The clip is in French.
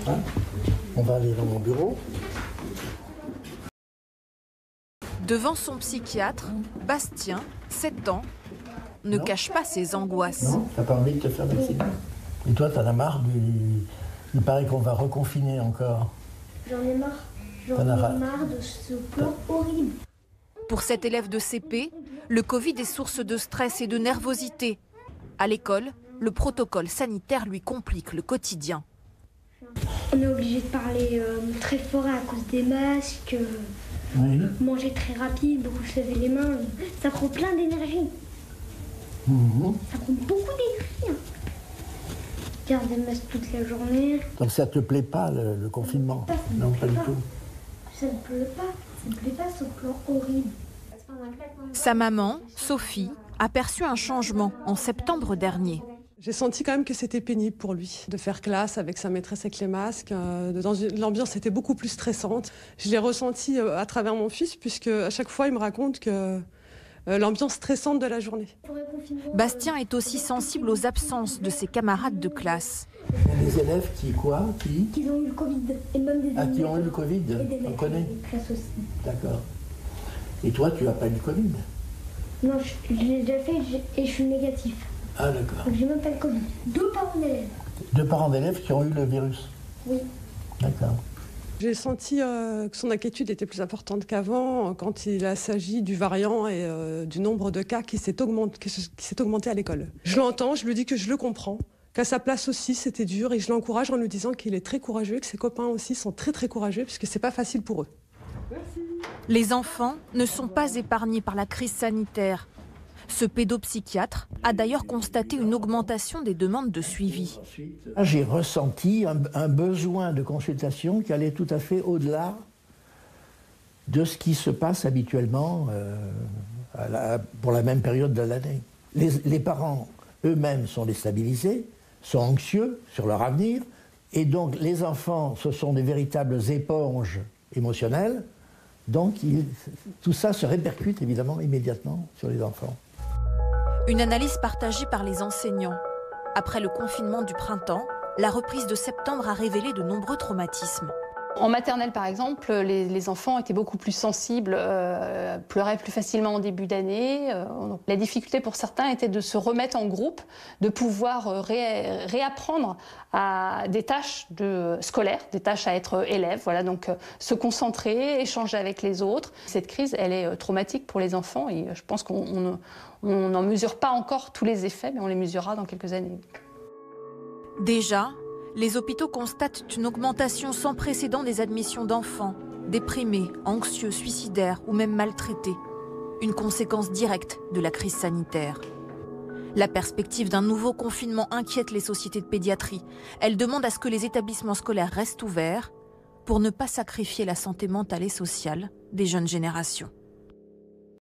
Hein? On va aller dans mon bureau. Devant son psychiatre, Bastien, 7 ans, ne cache pas ses angoisses. Non, t'as pas envie de te faire vacciner? Et toi, t'en as marre Il paraît qu'on va reconfiner encore. J'en ai marre. J'en ai marre de ce plan horrible. Pour cet élève de CP, le Covid est source de stress et de nervosité. À l'école, le protocole sanitaire lui complique le quotidien. On est obligé de parler très fort à cause des masques, manger très rapide, beaucoup se laver les mains. Ça prend plein d'énergie. Ça prend beaucoup d'énergie. Garder le masque toute la journée. Donc ça te plaît pas le confinement? Non, pas du tout. Ça me plaît pas. Ça me plaît pas ce plan horrible. Sa maman, Sophie, a perçu un changement en septembre dernier. J'ai senti quand même que c'était pénible pour lui de faire classe avec sa maîtresse avec les masques. L'ambiance était beaucoup plus stressante. Je l'ai ressenti à travers mon fils, puisque à chaque fois il me raconte que l'ambiance stressante de la journée. Bastien est aussi sensible aux absences de ses camarades de classe. Il y a des élèves qui Qui ont eu le Covid. Et même des qui ont eu le Covid, on connaît. D'accord. Et toi, tu n'as pas eu le Covid? Non, je l'ai déjà fait et je suis négatif. Ah d'accord. Donc j'ai même pas le Covid. 2 parents d'élèves. 2 parents d'élèves qui ont eu le virus? Oui. D'accord. J'ai senti que son inquiétude était plus importante qu'avant quand il s'agit du variant et du nombre de cas qui s'est augmenté à l'école. Je l'entends, je lui dis que je le comprends, qu'à sa place aussi c'était dur et je l'encourage en lui disant qu'il est très courageux et que ses copains aussi sont très très courageux puisque c'est pas facile pour eux. Merci. Les enfants ne sont pas épargnés par la crise sanitaire. Ce pédopsychiatre a d'ailleurs constaté une augmentation des demandes de suivi. J'ai ressenti un besoin de consultation qui allait tout à fait au-delà de ce qui se passe habituellement pour la même période de l'année. Les parents eux-mêmes sont déstabilisés, sont anxieux sur leur avenir, et donc les enfants, ce sont des véritables éponges émotionnelles, donc tout ça se répercute évidemment immédiatement sur les enfants. Une analyse partagée par les enseignants. Après le confinement du printemps, la reprise de septembre a révélé de nombreux traumatismes. En maternelle, par exemple, les enfants étaient beaucoup plus sensibles, pleuraient plus facilement en début d'année. La difficulté pour certains était de se remettre en groupe, de pouvoir réapprendre à des tâches scolaires, des tâches à être élève. Voilà, donc se concentrer, échanger avec les autres. Cette crise, elle est traumatique pour les enfants et je pense qu'on n'en mesure pas encore tous les effets, mais on les mesurera dans quelques années. Déjà, les hôpitaux constatent une augmentation sans précédent des admissions d'enfants, déprimés, anxieux, suicidaires ou même maltraités. Une conséquence directe de la crise sanitaire. La perspective d'un nouveau confinement inquiète les sociétés de pédiatrie. Elle demande à ce que les établissements scolaires restent ouverts pour ne pas sacrifier la santé mentale et sociale des jeunes générations.